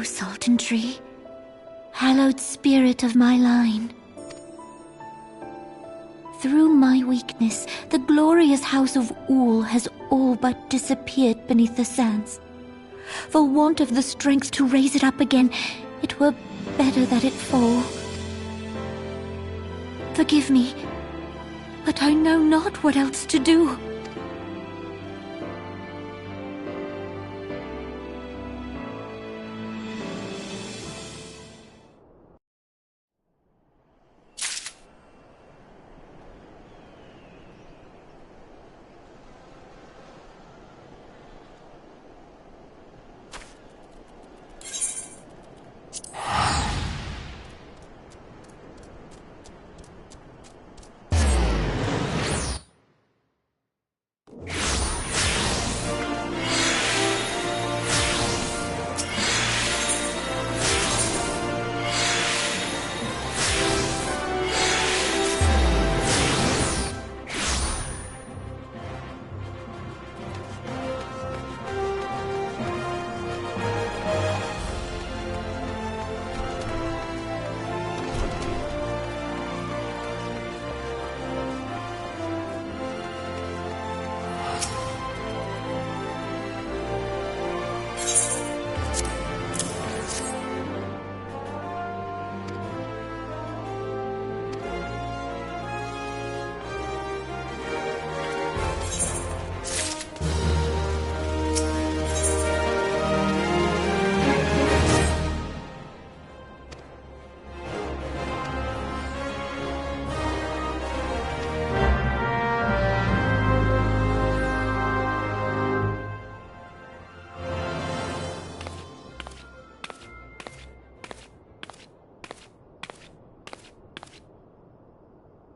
Sultan Tree, hallowed spirit of my line. Through my weakness, the glorious house of Ul has all but disappeared beneath the sands. For want of the strength to raise it up again, it were better that it fall. Forgive me, but I know not what else to do.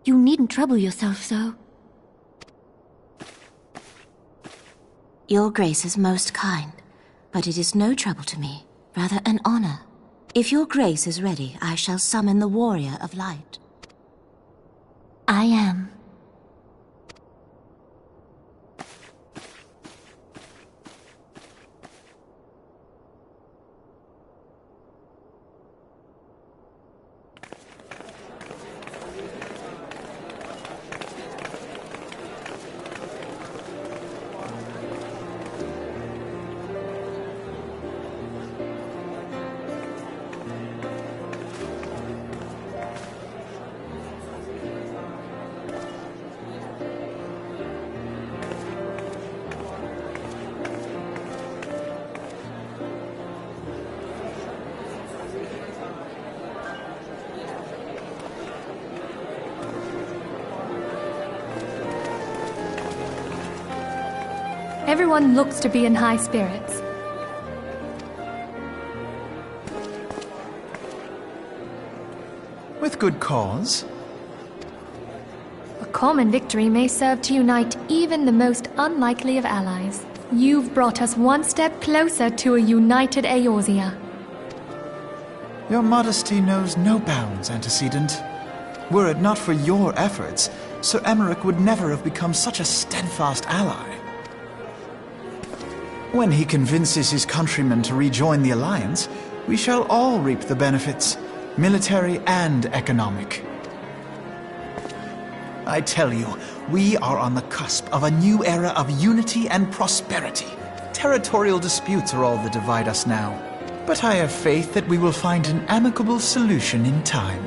You needn't trouble yourself so. Your Grace is most kind, but it is no trouble to me, rather an honor. If your Grace is ready, I shall summon the Warrior of Light. I am. Everyone looks to be in high spirits. With good cause. A common victory may serve to unite even the most unlikely of allies. You've brought us one step closer to a united Eorzea. Your modesty knows no bounds, Antecedent. Were it not for your efforts, Sir Emmerich would never have become such a steadfast ally. When he convinces his countrymen to rejoin the Alliance, we shall all reap the benefits, military and economic. I tell you, we are on the cusp of a new era of unity and prosperity. Territorial disputes are all that divide us now, but I have faith that we will find an amicable solution in time.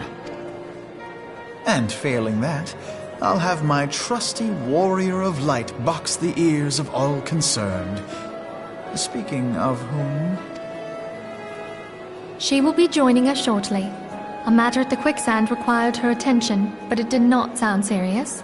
And failing that, I'll have my trusty Warrior of Light box the ears of all concerned. Speaking of whom... She will be joining us shortly. A matter at the quicksand required her attention, but it did not sound serious.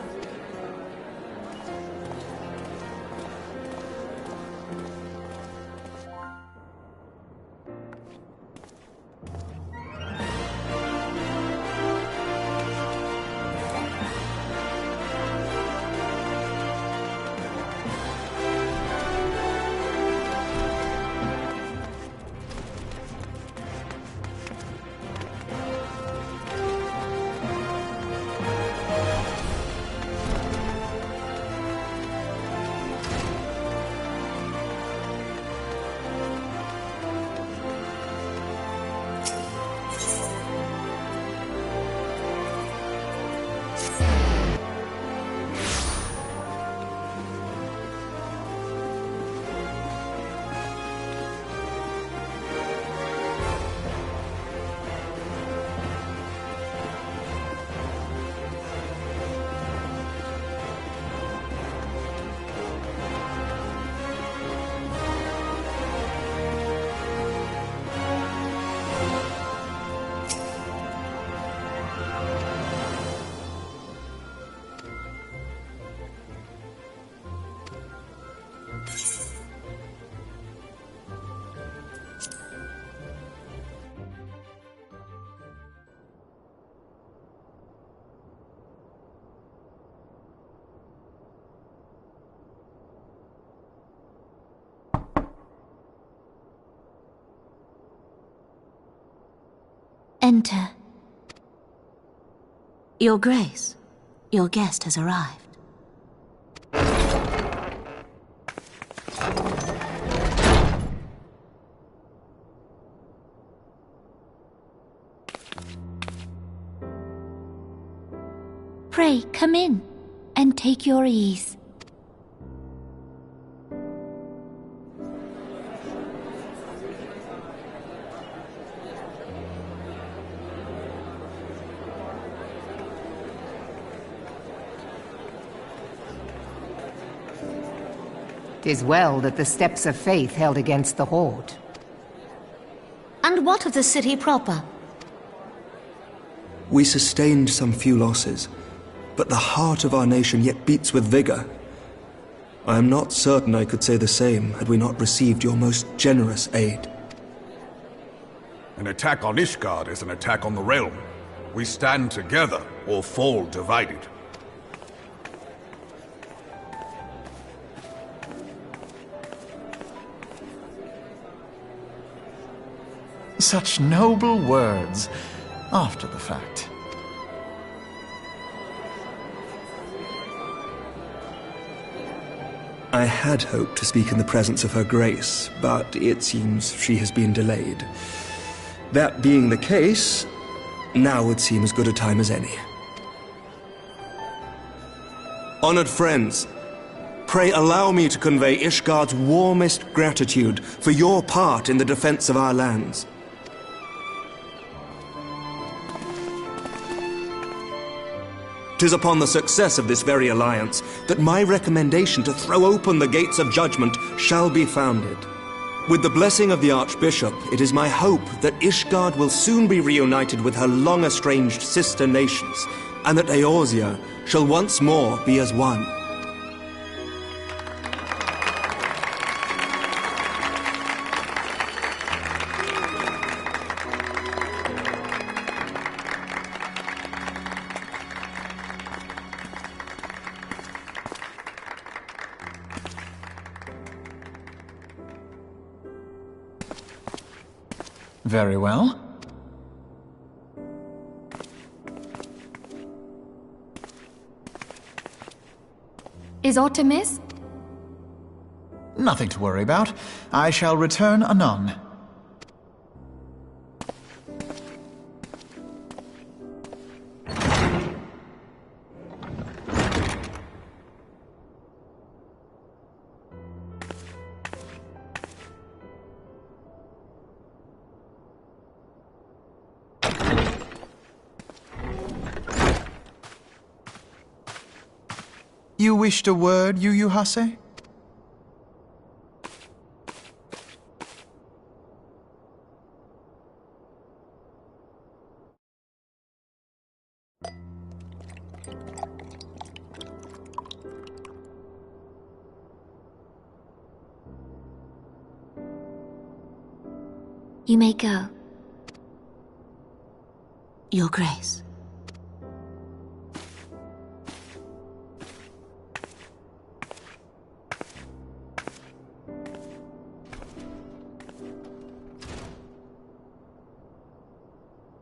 enter. Your Grace, your guest has arrived. Pray, come in, and take your ease. 'Tis well that the steps of faith held against the Horde. And what of the city proper? We sustained some few losses, but the heart of our nation yet beats with vigor. I am not certain I could say the same had we not received your most generous aid. An attack on Ishgard is an attack on the realm. We stand together or fall divided. Such noble words, after the fact. I had hoped to speak in the presence of Her Grace, but it seems she has been delayed. That being the case, now would seem as good a time as any. Honored friends, pray allow me to convey Ishgard's warmest gratitude for your part in the defense of our lands. 'Tis upon the success of this very alliance that my recommendation to throw open the gates of judgment shall be founded. With the blessing of the Archbishop, it is my hope that Ishgard will soon be reunited with her long-estranged sister nations, and that Eorzea shall once more be as one. Very well. Is aught amiss? Nothing to worry about. I shall return anon. You wished a word, Yu Hase? You may go. Your Grace.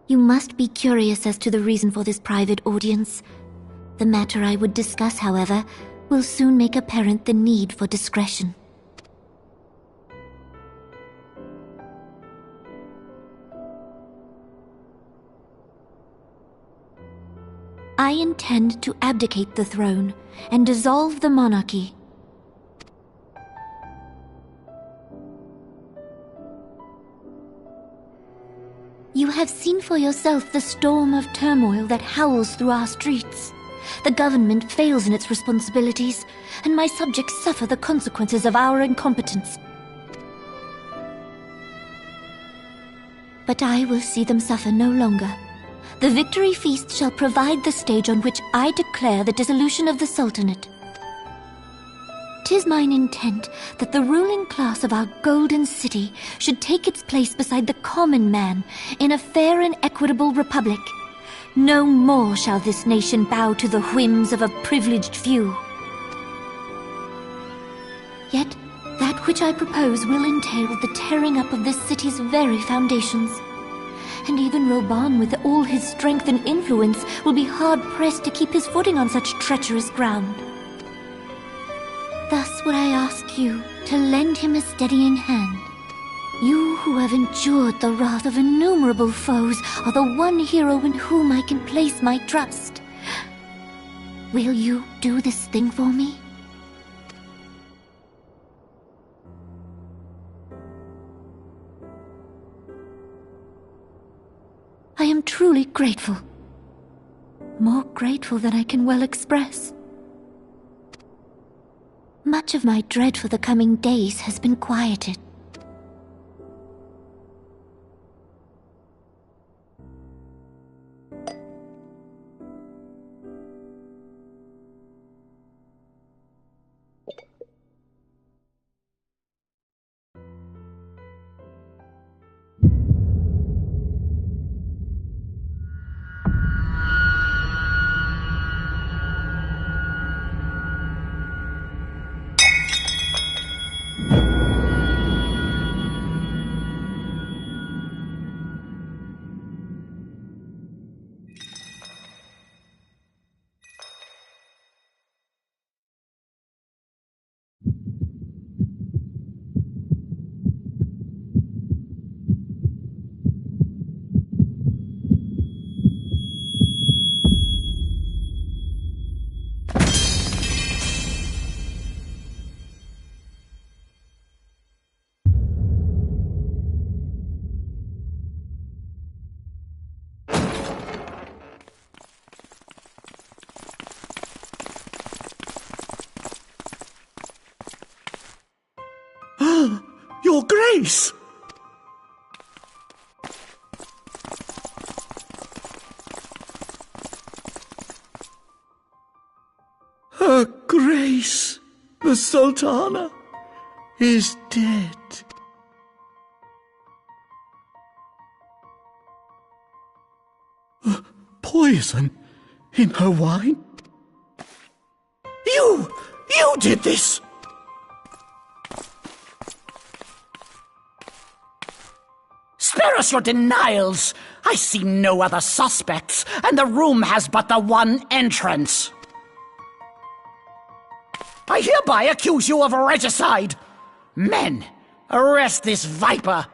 You must be curious as to the reason for this private audience. The matter I would discuss, however, will soon make apparent the need for discretion. I intend to abdicate the throne and dissolve the monarchy. You have seen for yourself the storm of turmoil that howls through our streets. The government fails in its responsibilities, and my subjects suffer the consequences of our incompetence. But I will see them suffer no longer. The victory feast shall provide the stage on which I declare the dissolution of the Sultanate. 'Tis mine intent that the ruling class of our golden city should take its place beside the common man in a fair and equitable republic. No more shall this nation bow to the whims of a privileged few. Yet, that which I propose will entail the tearing up of this city's very foundations. and even Roban, with all his strength and influence, will be hard-pressed to keep his footing on such treacherous ground. Thus would I ask you to lend him a steadying hand. You who have endured the wrath of innumerable foes are the one hero in whom I can place my trust. Will you do this thing for me? I am truly grateful. More grateful than I can well express. Much of my dread for the coming days has been quieted. Your Grace! Her Grace, the Sultana, is dead. Poison in her wine? You did this! Spare us your denials! I see no other suspects, and the room has but the one entrance. I hereby accuse you of regicide! Men, arrest this viper!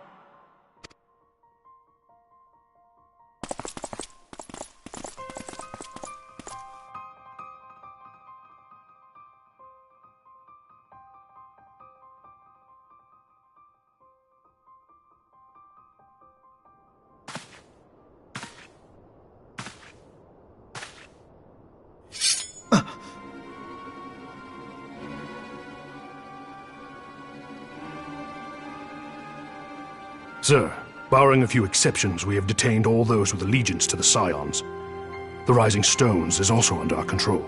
Sir, barring a few exceptions, we have detained all those with allegiance to the Scions. The Rising Stones is also under our control.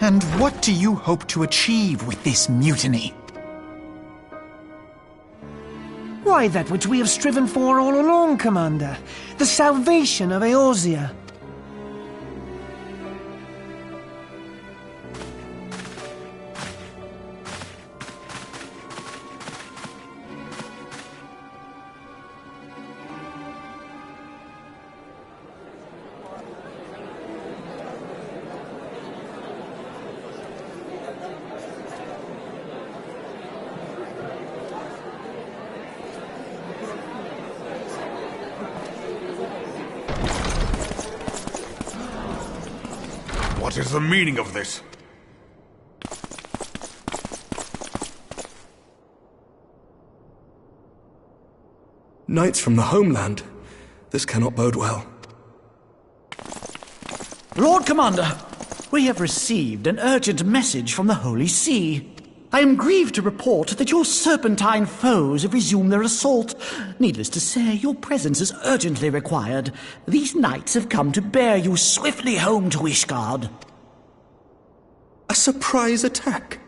And what do you hope to achieve with this mutiny? Why, that which we have striven for all along, Commander. The salvation of Eorzea. What is the meaning of this? Knights from the homeland. This cannot bode well. Lord Commander, we have received an urgent message from the Holy See. I am grieved to report that your serpentine foes have resumed their assault. Needless to say, your presence is urgently required. These knights have come to bear you swiftly home to Ishgard. A surprise attack?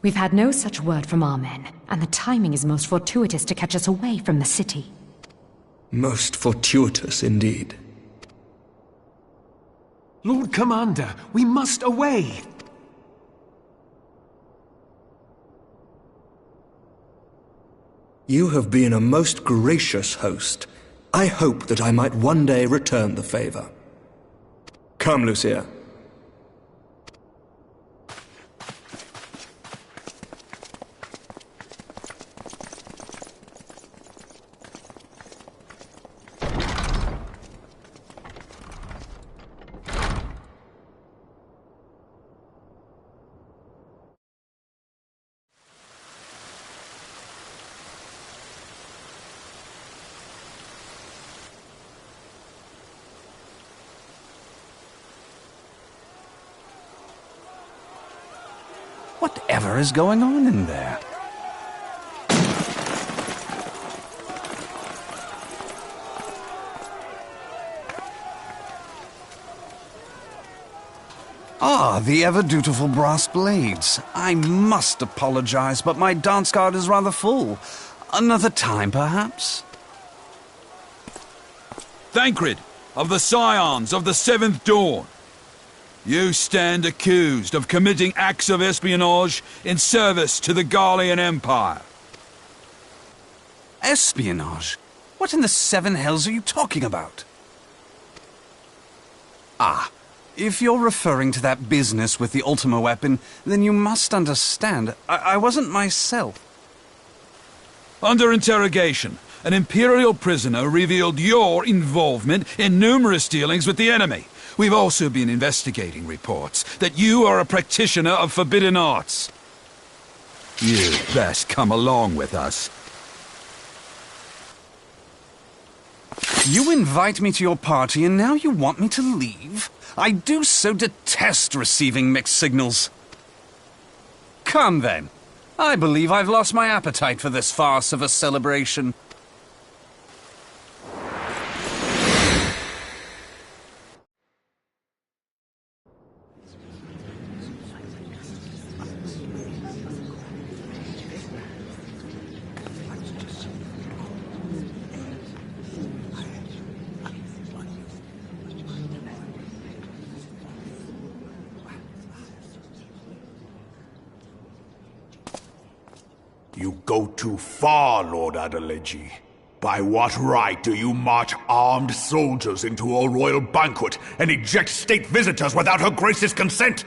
We've had no such word from our men, and the timing is most fortuitous to catch us away from the city. Most fortuitous indeed. Lord Commander, we must away! You have been a most gracious host. I hope that I might one day return the favor. Come, Lucia. Whatever is going on in there? Ah, the ever-dutiful brass blades. I must apologize, but my dance card is rather full. Another time, perhaps? Thancred, of the Scions of the Seventh Dawn. You stand accused of committing acts of espionage in service to the Garlean Empire. Espionage? What in the seven hells are you talking about? Ah, if you're referring to that business with the Ultima weapon, then you must understand, I wasn't myself. Under interrogation, an Imperial prisoner revealed your involvement in numerous dealings with the enemy. We've also been investigating reports that you are a practitioner of forbidden arts. You'd best come along with us. You invite me to your party and now you want me to leave? I do so detest receiving mixed signals. Come then. I believe I've lost my appetite for this farce of a celebration. You go too far, Lord Adeleji. By what right do you march armed soldiers into a royal banquet and eject state visitors without her grace's consent?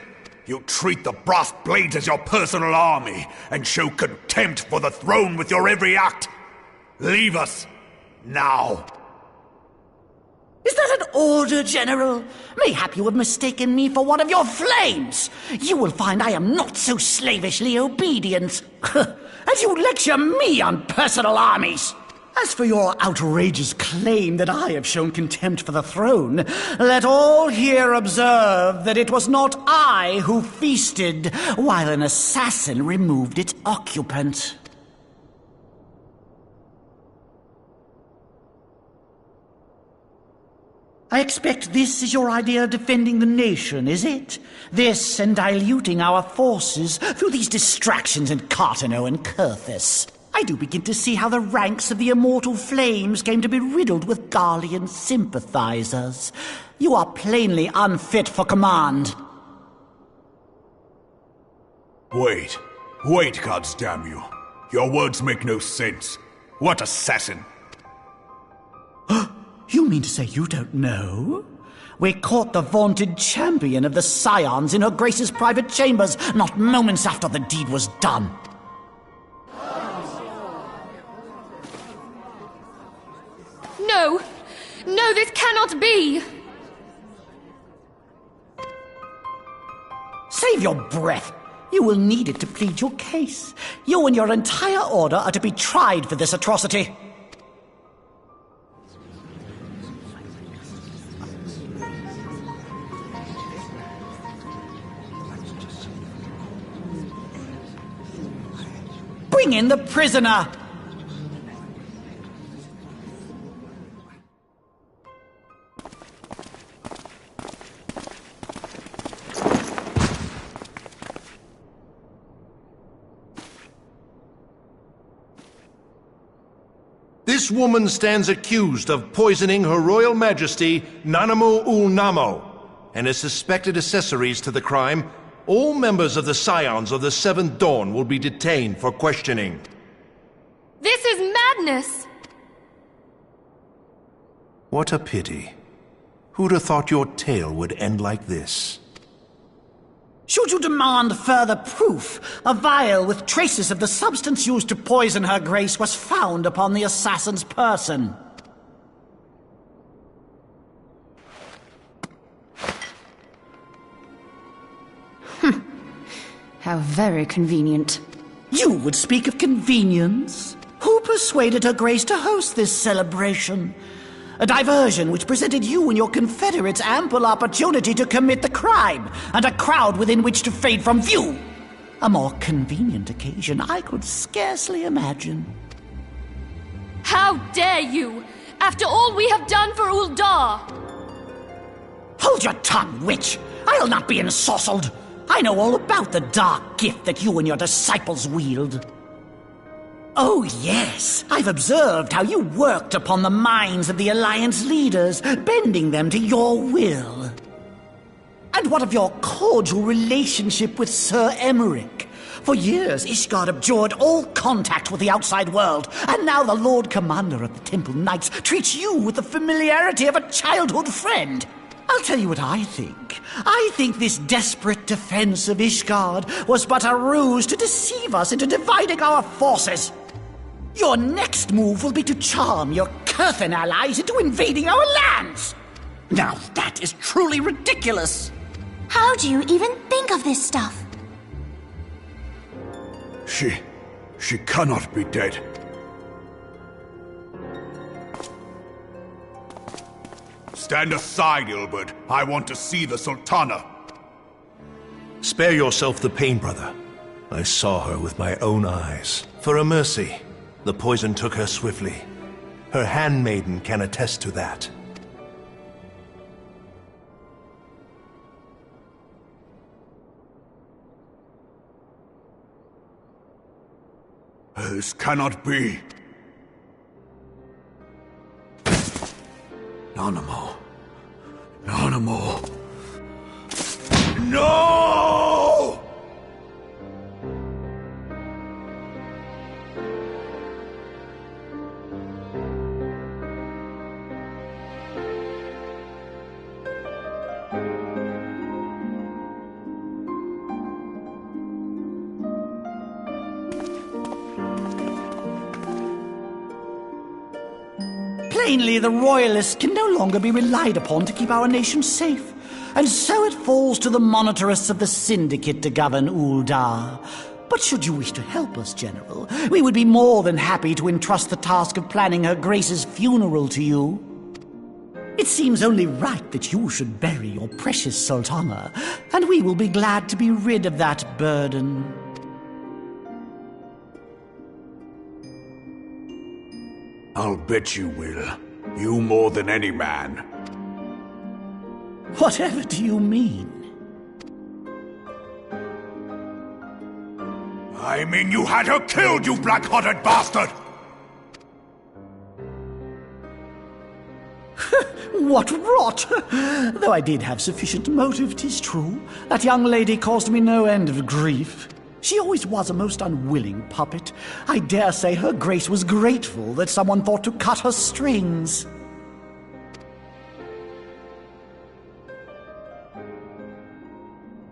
You treat the brass blades as your personal army and show contempt for the throne with your every act. Leave us, now. Is that an order, General? Mayhap you have mistaken me for one of your flames. You will find I am not so slavishly obedient. As you lecture me on personal armies. As for your outrageous claim that I have shown contempt for the throne, let all here observe that it was not I who feasted while an assassin removed its occupant. I expect this is your idea of defending the nation, is it? This and diluting our forces through these distractions in Cartano and Kurthus. I do begin to see how the ranks of the Immortal Flames came to be riddled with Garlean sympathizers. You are plainly unfit for command. Wait, goddamn you. Your words make no sense. What assassin? You mean to say you don't know? We caught the vaunted champion of the Scions in her Grace's private chambers, not moments after the deed was done. No! No, this cannot be! Save your breath. You will need it to plead your case. You and your entire order are to be tried for this atrocity. Bring in the prisoner! This woman stands accused of poisoning Her Royal Majesty Nanamu Ul Namo, and as suspected accessories to the crime, all members of the Scions of the Seventh Dawn will be detained for questioning. This is madness! What a pity. Who'd have thought your tale would end like this? Should you demand further proof, a vial with traces of the substance used to poison Her Grace was found upon the assassin's person. How very convenient. You would speak of convenience? Who persuaded Her Grace to host this celebration? A diversion which presented you and your confederates ample opportunity to commit the crime, and a crowd within which to fade from view. A more convenient occasion I could scarcely imagine. How dare you! After all we have done for Uldar! Hold your tongue, witch! I'll not be ensorcelled! I know all about the dark gift that you and your disciples wield. Oh, yes. I've observed how you worked upon the minds of the Alliance leaders, bending them to your will. And what of your cordial relationship with Sir Emmerich? For years, Ishgard abjured all contact with the outside world, and now the Lord Commander of the Temple Knights treats you with the familiarity of a childhood friend. I'll tell you what I think. I think this desperate defense of Ishgard was but a ruse to deceive us into dividing our forces. Your next move will be to charm your Kurthan allies into invading our lands. Now that is truly ridiculous. How do you even think of this stuff? She cannot be dead. Stand aside, Ilbert. I want to see the Sultana. Spare yourself the pain, brother. I saw her with my own eyes. For a mercy, the poison took her swiftly. Her handmaiden can attest to that. This cannot be. Nanamu. Nanamu. No! Plainly, the Royalists can no longer be relied upon to keep our nation safe. And so it falls to the monitorists of the Syndicate to govern Uldar. But should you wish to help us, General, we would be more than happy to entrust the task of planning Her Grace's funeral to you. It seems only right that you should bury your precious Sultana, and we will be glad to be rid of that burden. I'll bet you will. You more than any man. Whatever do you mean? I mean you had her killed, you black-hearted bastard! What rot! Though I did have sufficient motive, 'tis true. That young lady caused me no end of grief. She always was a most unwilling puppet. I dare say Her Grace was grateful that someone thought to cut her strings.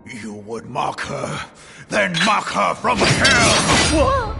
You would mock her, then mock her from hell! What?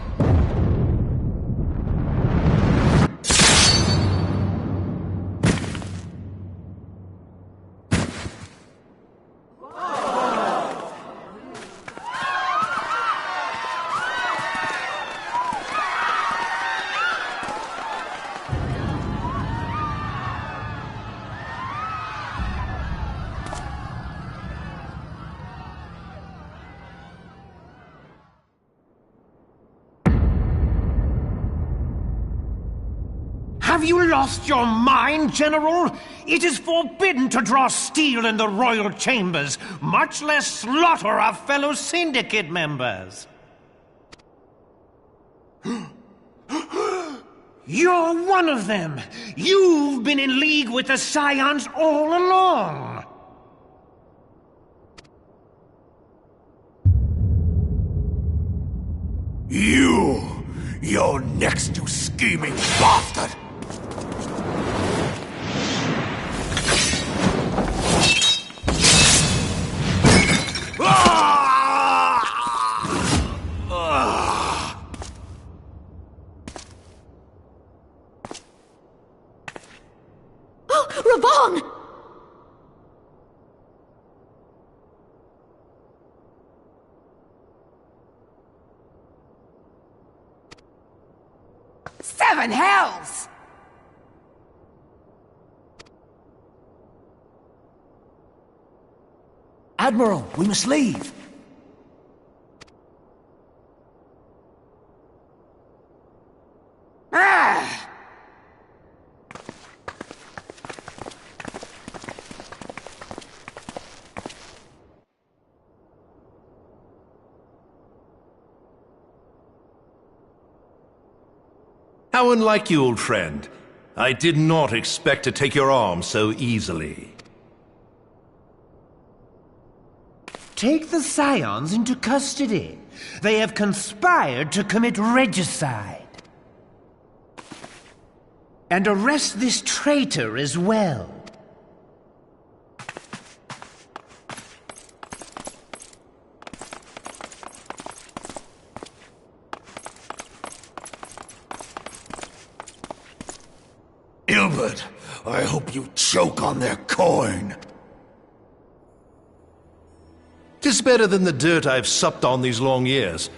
Have you lost your mind, General? It is forbidden to draw steel in the royal chambers, much less slaughter our fellow Syndicate members. You're one of them! You've been in league with the Scions all along! You're next, you scheming bastard! Raban! Seven hells! Admiral, we must leave. Ah! How unlike you, old friend. I did not expect to take your arm so easily. Take the Scions into custody. They have conspired to commit regicide. And arrest this traitor as well. Ilbert, I hope you choke on their coin. 'Tis better than the dirt I've supped on these long years.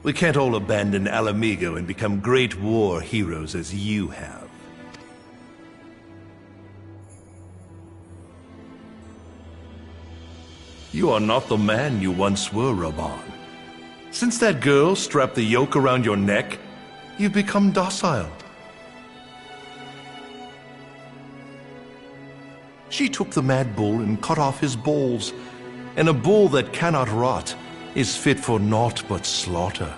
We can't all abandon Alamigo and become great war heroes as you have. You are not the man you once were, Raban. Since that girl strapped the yoke around your neck, you've become docile. She took the mad bull and cut off his balls, and a bull that cannot rot is fit for naught but slaughter.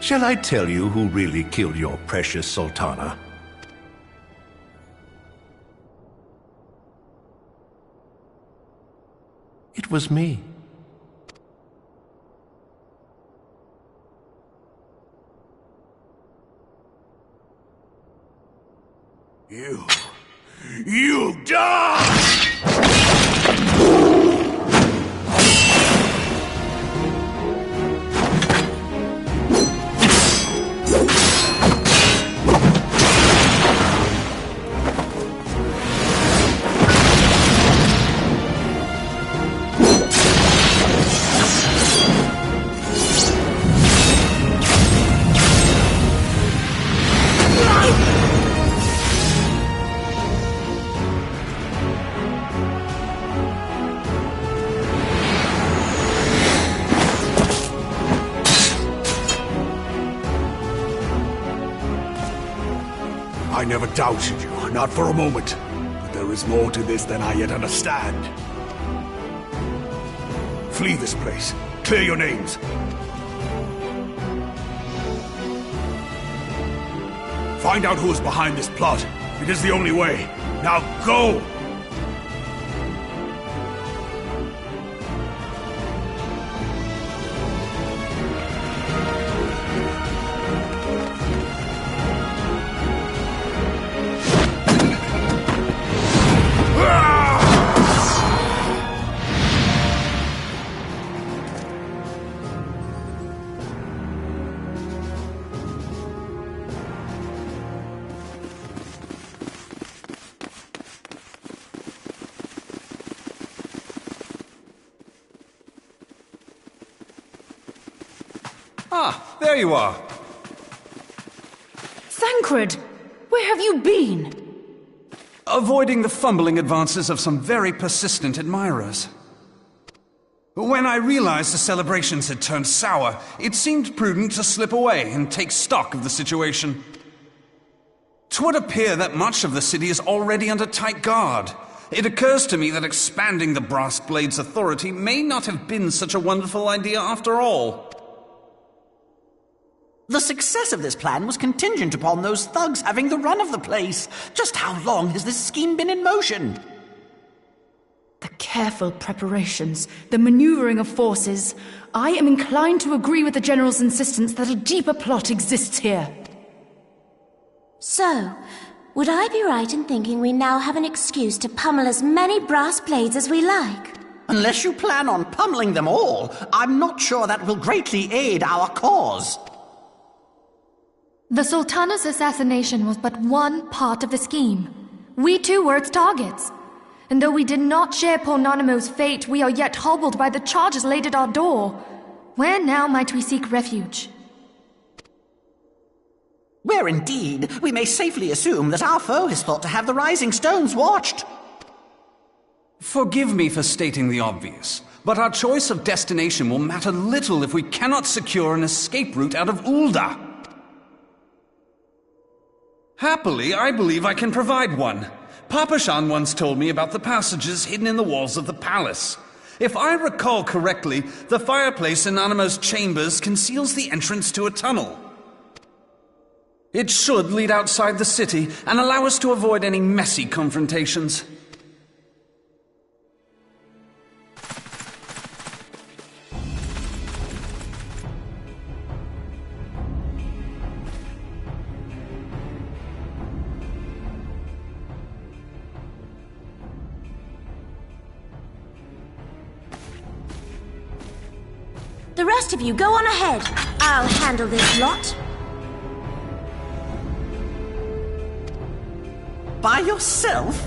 Shall I tell you who really killed your precious Sultana? It was me. You die! I never doubted you, not for a moment. But there is more to this than I yet understand. Flee this place. Clear your names. Find out who is behind this plot. It is the only way. Now go! Ah, there you are. Thancred! Where have you been? Avoiding the fumbling advances of some very persistent admirers. When I realized the celebrations had turned sour, it seemed prudent to slip away and take stock of the situation. 'Twould appear that much of the city is already under tight guard. It occurs to me that expanding the Brass Blade's authority may not have been such a wonderful idea after all. The success of this plan was contingent upon those thugs having the run of the place. Just how long has this scheme been in motion? The careful preparations, the maneuvering of forces. I am inclined to agree with the General's insistence that a deeper plot exists here. So, would I be right in thinking we now have an excuse to pummel as many brass blades as we like? Unless you plan on pummeling them all, I'm not sure that will greatly aid our cause. The Sultana's assassination was but one part of the scheme. We too were its targets. And though we did not share poor Nanamo's fate, we are yet hobbled by the charges laid at our door. Where now might we seek refuge? Where indeed, we may safely assume that our foe has thought to have the Rising Stones watched. Forgive me for stating the obvious, but our choice of destination will matter little if we cannot secure an escape route out of Ulda. Happily, I believe I can provide one. Papashan once told me about the passages hidden in the walls of the palace. If I recall correctly, the fireplace in Nanamo's chambers conceals the entrance to a tunnel. It should lead outside the city and allow us to avoid any messy confrontations. The rest of you go on ahead. I'll handle this lot. By yourself?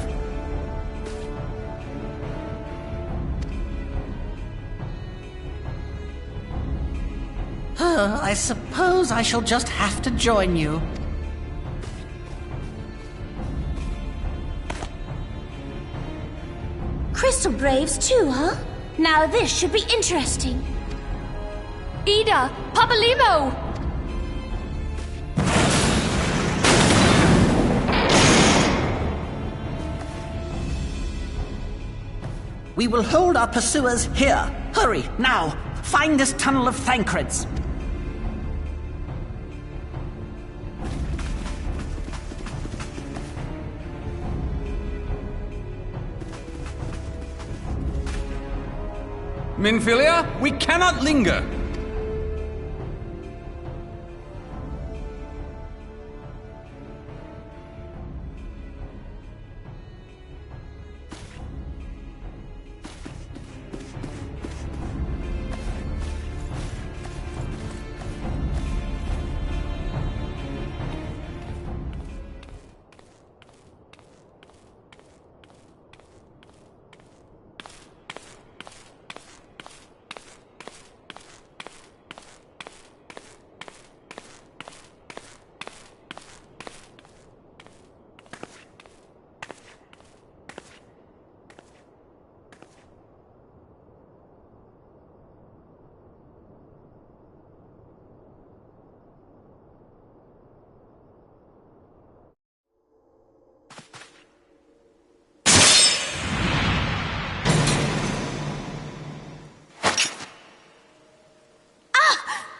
I suppose I shall just have to join you. Crystal Braves too, huh? Now this should be interesting. Ida! Papalimo! We will hold our pursuers here. Hurry, now! Find this tunnel of Thancreds. Minfilia, we cannot linger!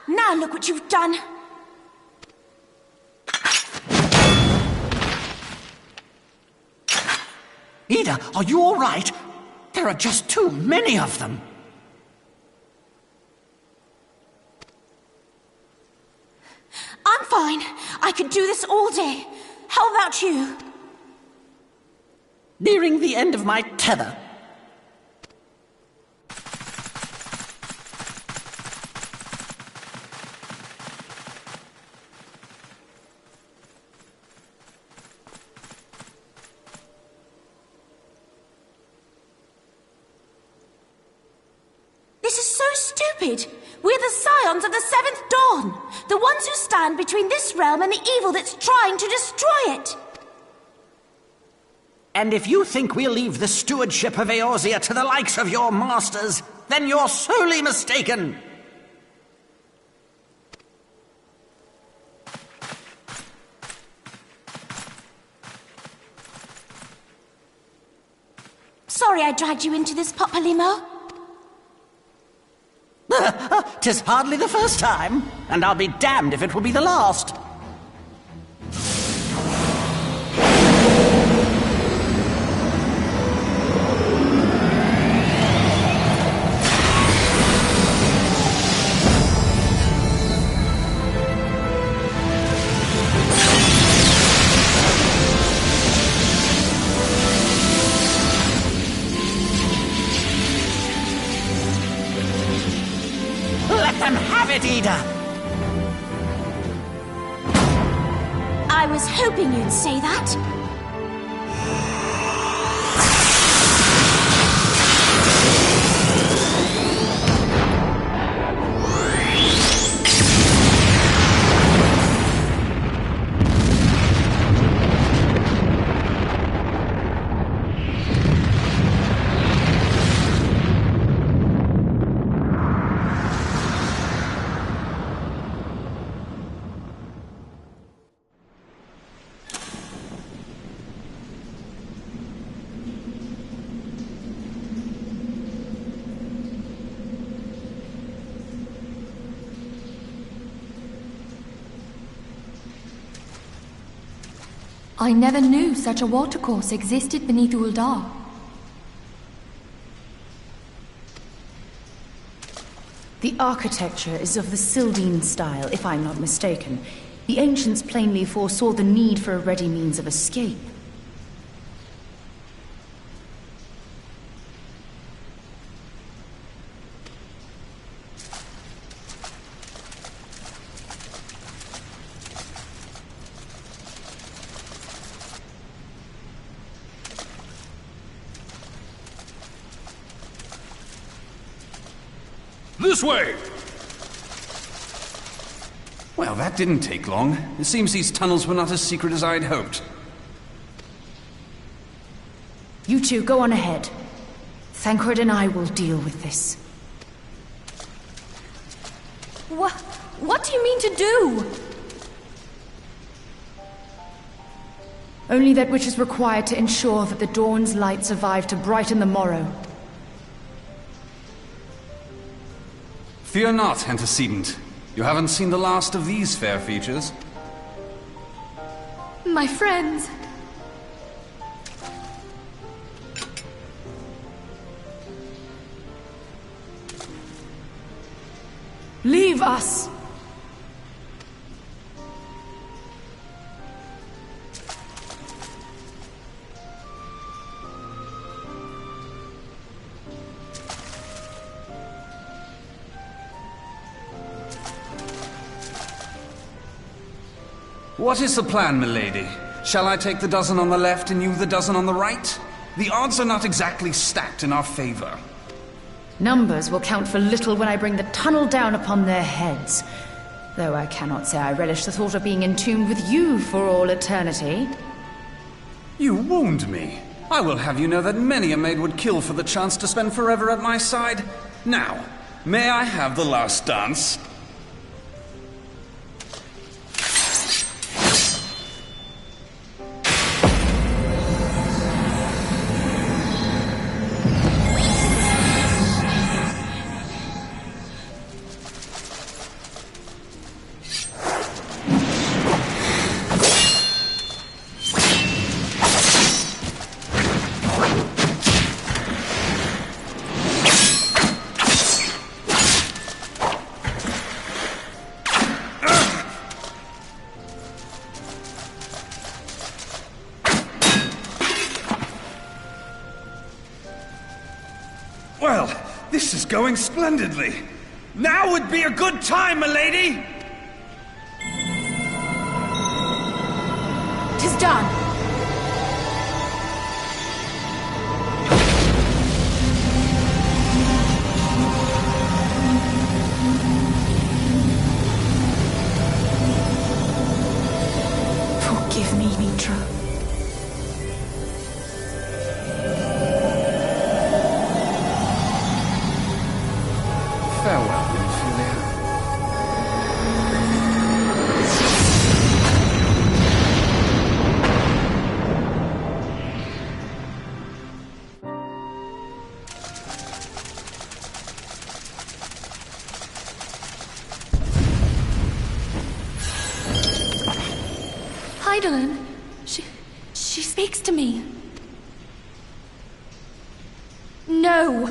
Now look what you've done. Ida, are you all right? There are just too many of them. I'm fine. I could do this all day. How about you? Nearing the end of my tether. This is so stupid. We're the scions of the Seventh Dawn. The ones who stand between this realm and the evil that's trying to destroy it. And if you think we'll leave the stewardship of Eorzea to the likes of your masters, then you're sorely mistaken. sorry I dragged you into this, Popolimo. 'Tis hardly the first time, and I'll be damned if it will be the last. Let them have it, Ida! I was hoping you'd say that. I never knew such a watercourse existed beneath Uldar. The architecture is of the Sildine style, if I'm not mistaken. The ancients plainly foresaw the need for a ready means of escape. This way! Well, that didn't take long. It seems these tunnels were not as secret as I'd hoped. You two, go on ahead. Thancred and I will deal with this. What do you mean to do? Only that which is required to ensure that the dawn's light survive to brighten the morrow. Fear not, antecedent. You haven't seen the last of these fair features. My friends. Leave us! What is the plan, milady? Shall I take the dozen on the left and you the dozen on the right? The odds are not exactly stacked in our favor. Numbers will count for little when I bring the tunnel down upon their heads. Though I cannot say I relish the thought of being entombed with you for all eternity. You wound me. I will have you know that many a maid would kill for the chance to spend forever at my side. Now, may I have the last dance? Well, this is going splendidly. Now would be a good time, milady! 'Tis done! Forgive me, Mitra. Farewell, Ophelia. Eidolon, she speaks to me. No.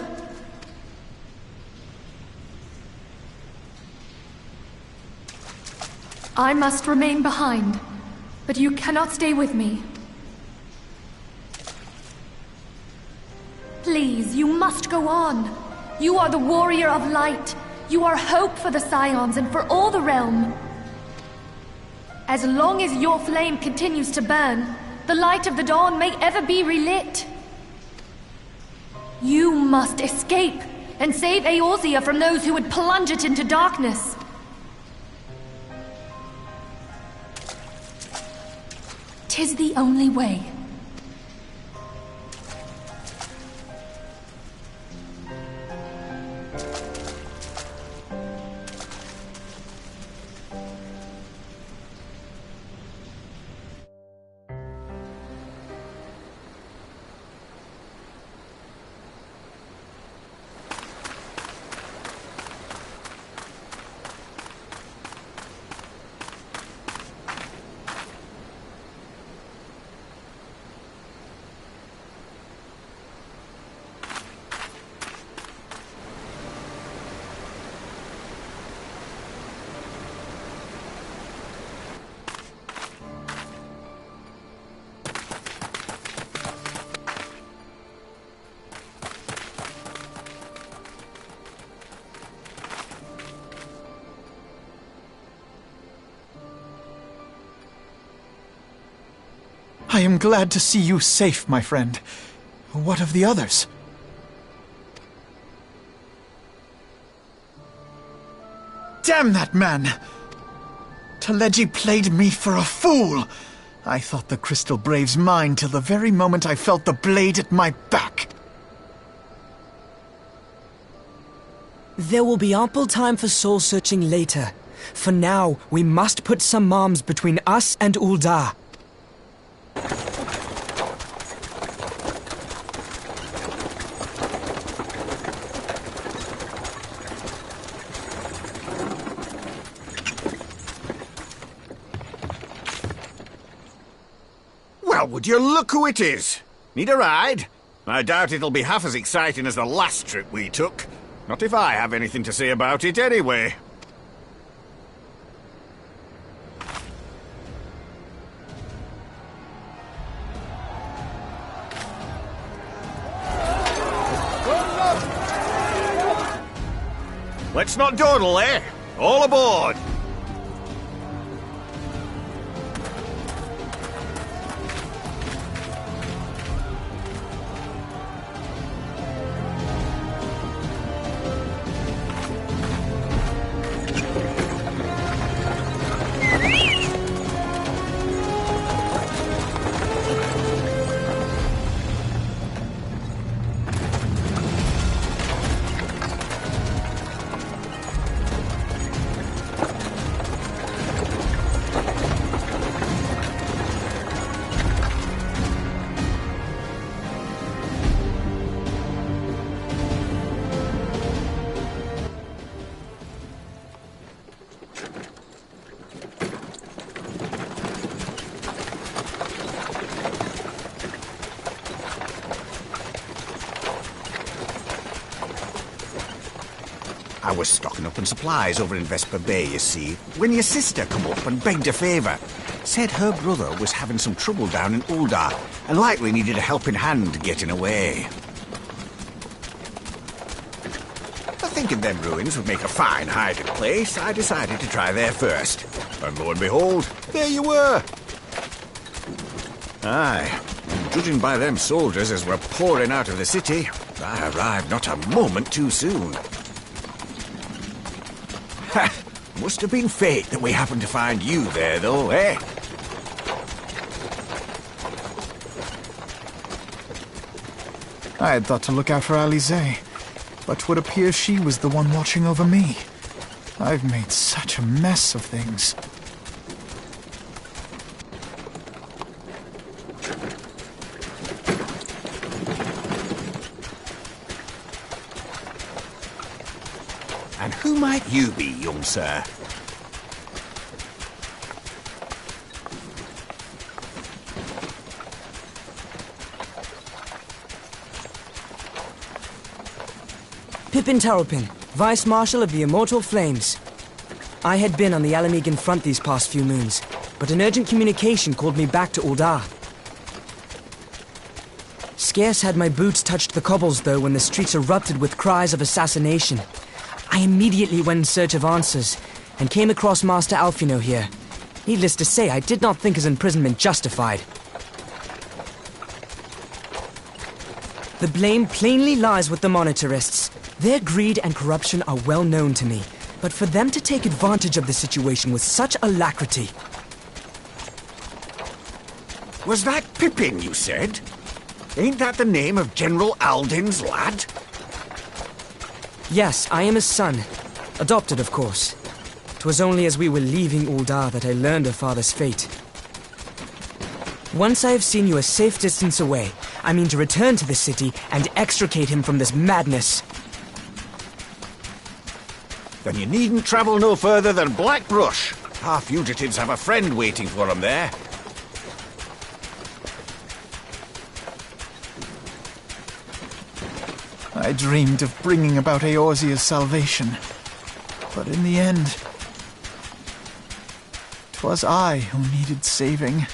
I must remain behind, but you cannot stay with me. Please, you must go on. You are the warrior of light. You are hope for the Scions and for all the realm. As long as your flame continues to burn, the light of the dawn may ever be relit. You must escape and save Eorzea from those who would plunge it into darkness. "'Tis the only way. I am glad to see you safe, my friend. What of the others? Damn that man! Taleji played me for a fool! I thought the Crystal Brave's mine till the very moment I felt the blade at my back. There will be ample time for soul-searching later. For now, we must put some arms between us and Ul'dah. Well, would you look who it is? Need a ride? I doubt it'll be half as exciting as the last trip we took. Not if I have anything to say about it anyway. Let's not dawdle, eh? All aboard! I was stocking up on supplies over in Vesper Bay, you see, when your sister come up and begged a favour. Said her brother was having some trouble down in Ul'dah, and likely needed a helping hand getting away. Thinking them ruins would make a fine hiding place, I decided to try there first. And lo and behold, there you were! Aye, and judging by them soldiers as were pouring out of the city, I arrived not a moment too soon. Ha! Must have been fate that we happened to find you there, though, eh? I had thought to look out for Alize, but would appear she was the one watching over me. I've made such a mess of things. And who might you be, young sir? Pippin Taropin, Vice Marshal of the Immortal Flames. I had been on the Alamegan front these past few moons, but an urgent communication called me back to Uldar. Scarce had my boots touched the cobbles, though, when the streets erupted with cries of assassination. I immediately went in search of answers, and came across Master Alfino here. Needless to say, I did not think his imprisonment justified. The blame plainly lies with the Monitarists. Their greed and corruption are well known to me, but for them to take advantage of the situation with such alacrity... Was that Pippin, you said? Ain't that the name of General Alden's lad? Yes, I am his son. Adopted, of course. 'Twas only as we were leaving Uldar that I learned of father's fate. Once I have seen you a safe distance away, I mean to return to the city and extricate him from this madness. Then you needn't travel no further than Blackbrush. Our fugitives have a friend waiting for them there. I dreamed of bringing about Eorzea's salvation, but in the end, 'twas I who needed saving.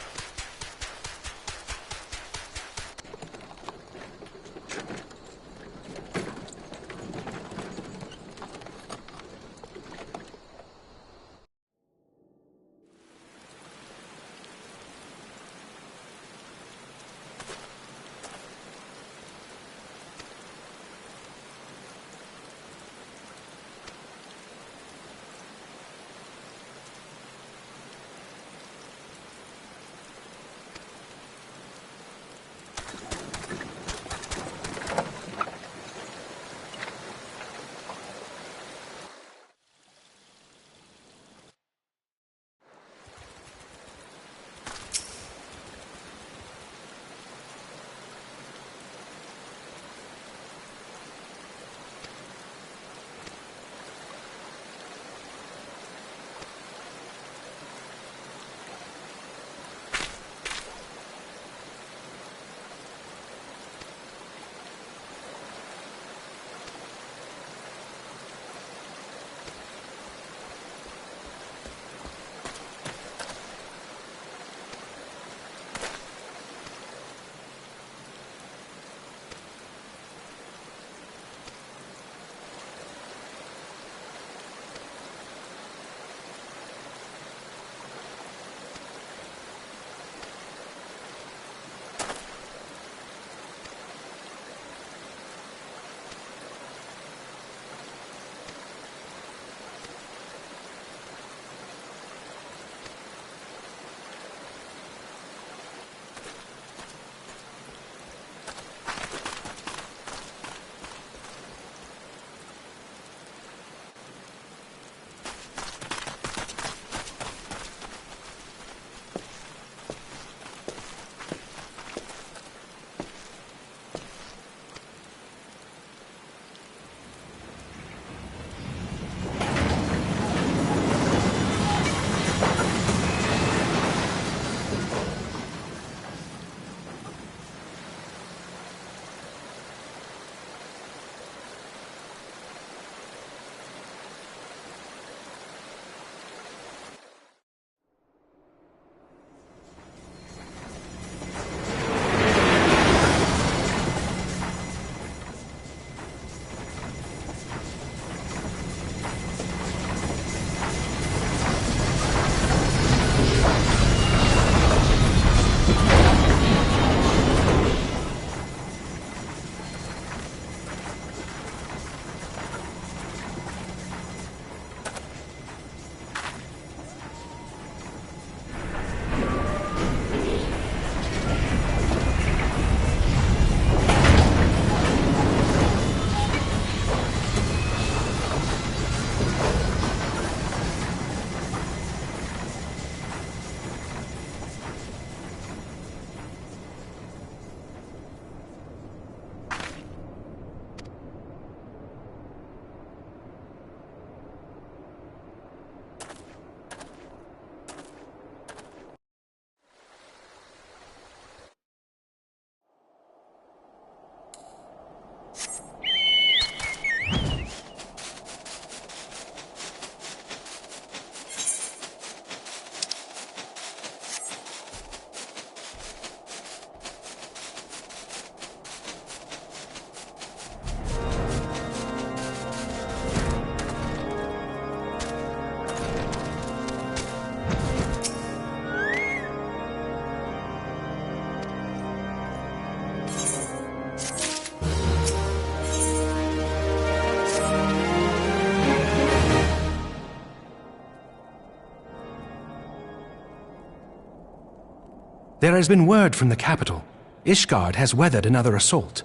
There has been word from the capital. Ishgard has weathered another assault,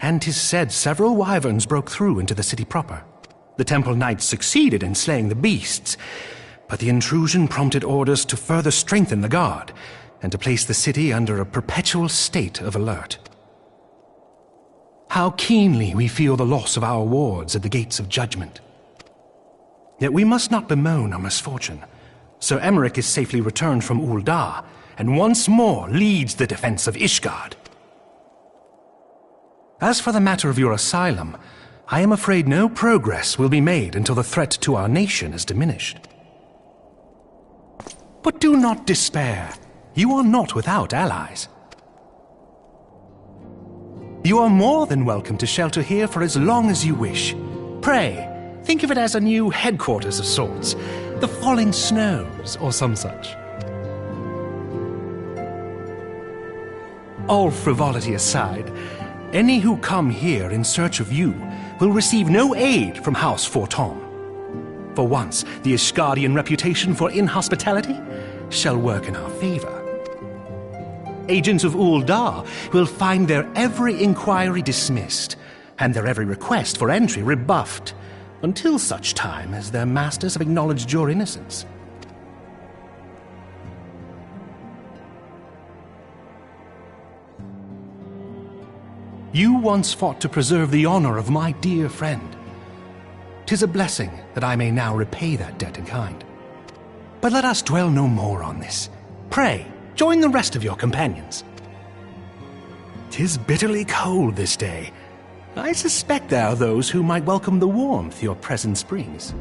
and 'tis said several wyverns broke through into the city proper. The temple knights succeeded in slaying the beasts, but the intrusion prompted orders to further strengthen the guard, and to place the city under a perpetual state of alert. How keenly we feel the loss of our wards at the gates of judgment. Yet we must not bemoan our misfortune. Sir Emmerich is safely returned from Ul'dah, and once more leads the defense of Ishgard. As for the matter of your asylum, I am afraid no progress will be made until the threat to our nation is diminished. But do not despair. You are not without allies. You are more than welcome to shelter here for as long as you wish. Pray, think of it as a new headquarters of sorts. The falling snows, or some such. All frivolity aside, any who come here in search of you will receive no aid from House Fortom. For once, the Ishgardian reputation for inhospitality shall work in our favor. Agents of Ul'dah will find their every inquiry dismissed, and their every request for entry rebuffed, until such time as their masters have acknowledged your innocence. You once fought to preserve the honor of my dear friend. 'Tis a blessing that I may now repay that debt in kind. But let us dwell no more on this. Pray, join the rest of your companions. 'Tis bitterly cold this day. I suspect there are those who might welcome the warmth your presence brings.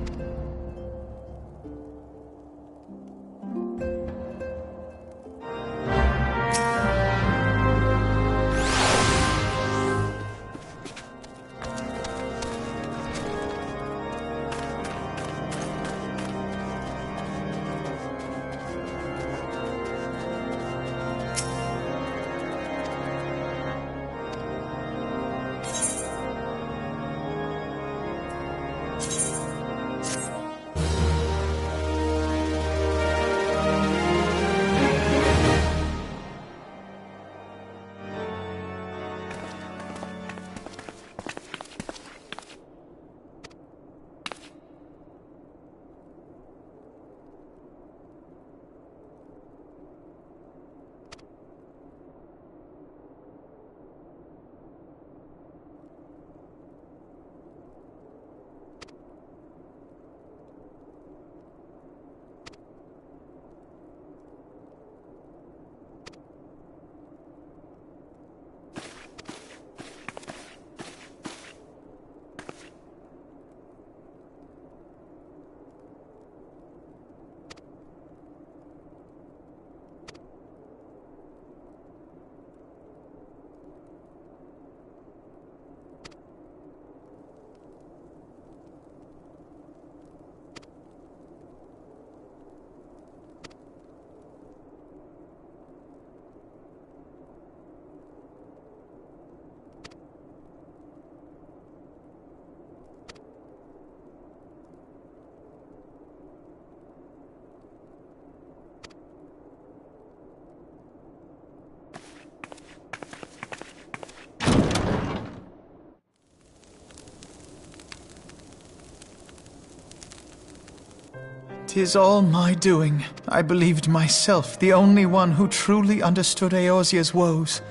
"'Tis all my doing. I believed myself the only one who truly understood Eorzea's woes.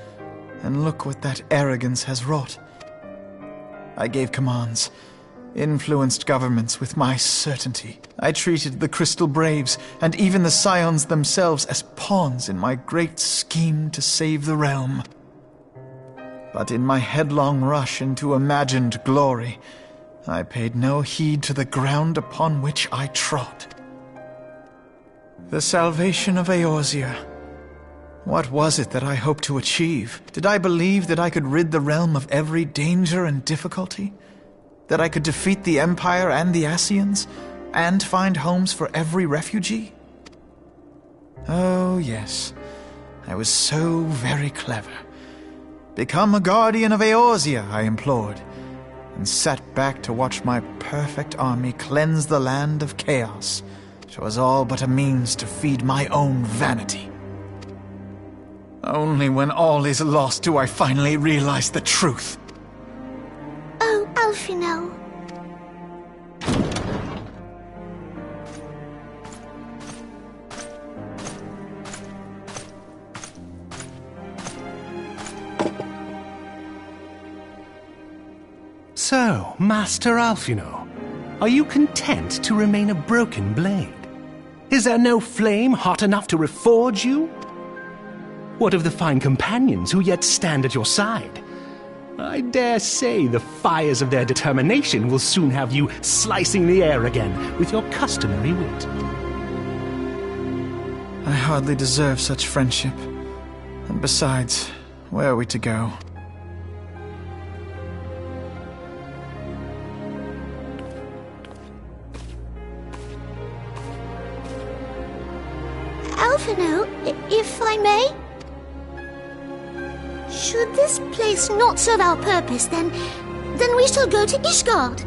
And look what that arrogance has wrought. I gave commands, influenced governments with my certainty. I treated the Crystal Braves and even the Scions themselves as pawns in my great scheme to save the realm. But in my headlong rush into imagined glory, I paid no heed to the ground upon which I trod. The salvation of Eorzea. What was it that I hoped to achieve? Did I believe that I could rid the realm of every danger and difficulty? That I could defeat the Empire and the Ascians, and find homes for every refugee? Oh, yes. I was so very clever. Become a guardian of Eorzea, I implored, and sat back to watch my perfect army cleanse the land of chaos, which was all but a means to feed my own vanity. Only when all is lost do I finally realize the truth. Oh, Alphino. So, Master Alphino, are you content to remain a broken blade? Is there no flame hot enough to reforge you? What of the fine companions who yet stand at your side? I dare say the fires of their determination will soon have you slicing the air again with your customary wit. I hardly deserve such friendship. And besides, where are we to go? Alphino, if I may? Should this place not serve our purpose, then we shall go to Ishgard.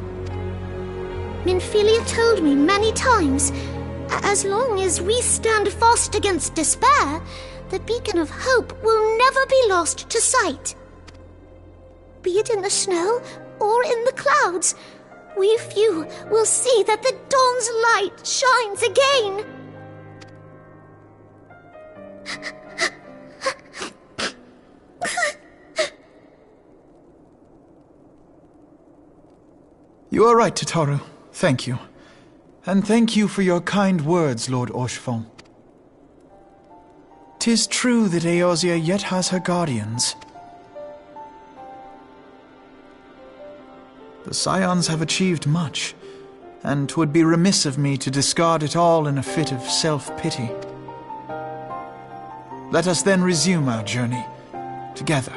Minfilia told me many times, as long as we stand fast against despair, the beacon of hope will never be lost to sight. Be it in the snow or in the clouds, we few will see that the dawn's light shines again. You are right, Tataru. Thank you. And thank you for your kind words, Lord Orchefon. 'Tis true that Eorzea yet has her guardians. The Scions have achieved much, and 'twould be remiss of me to discard it all in a fit of self-pity. Let us then resume our journey, together,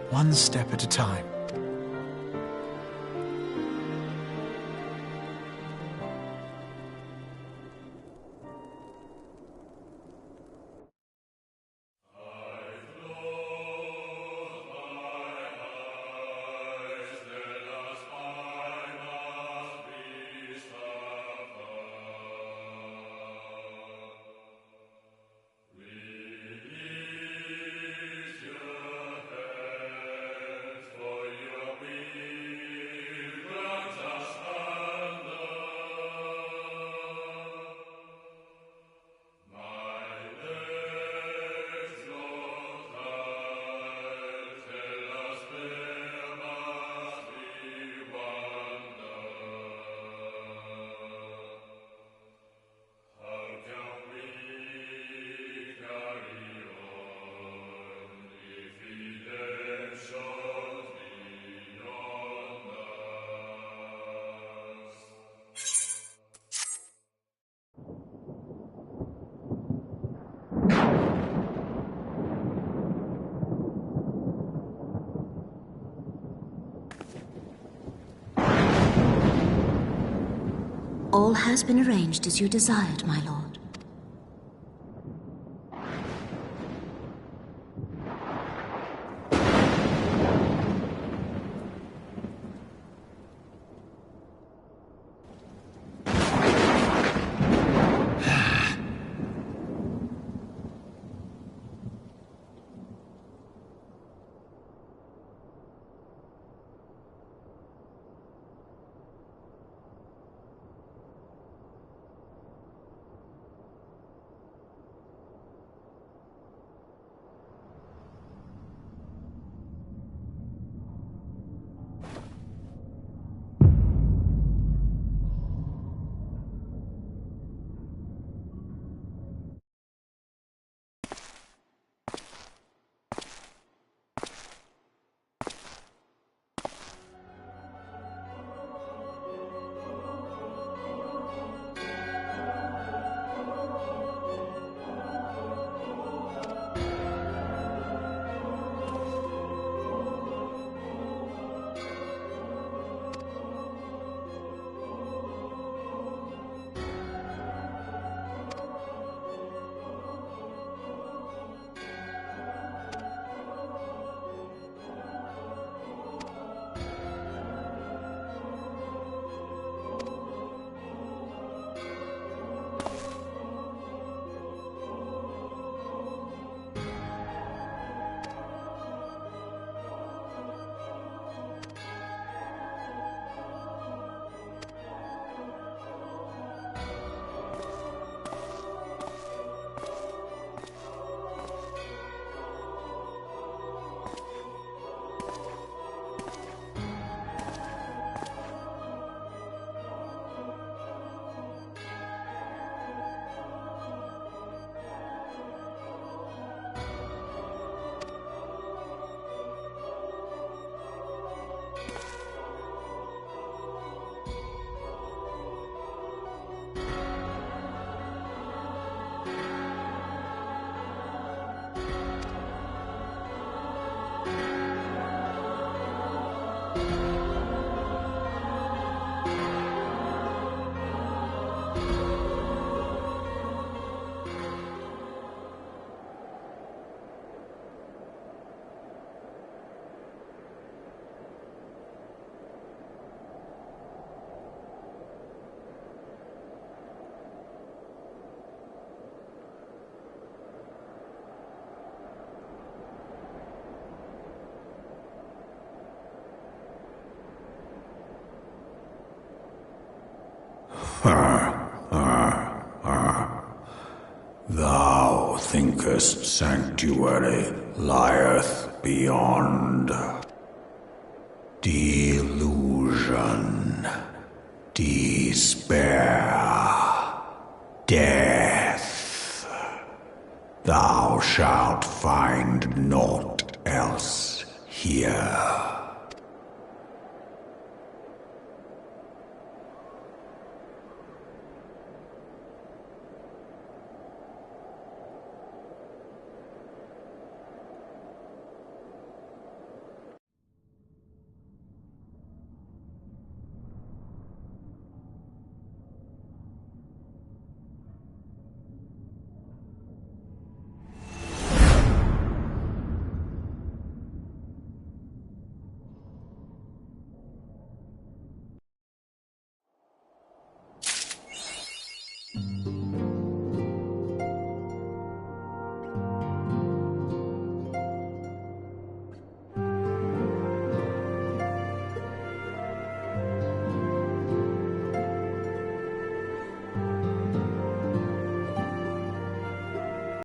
one step at a time. All has been arranged as you desired, my lord. thinkest sanctuary lieth beyond. Delusion, despair, death. Thou shalt find naught else here.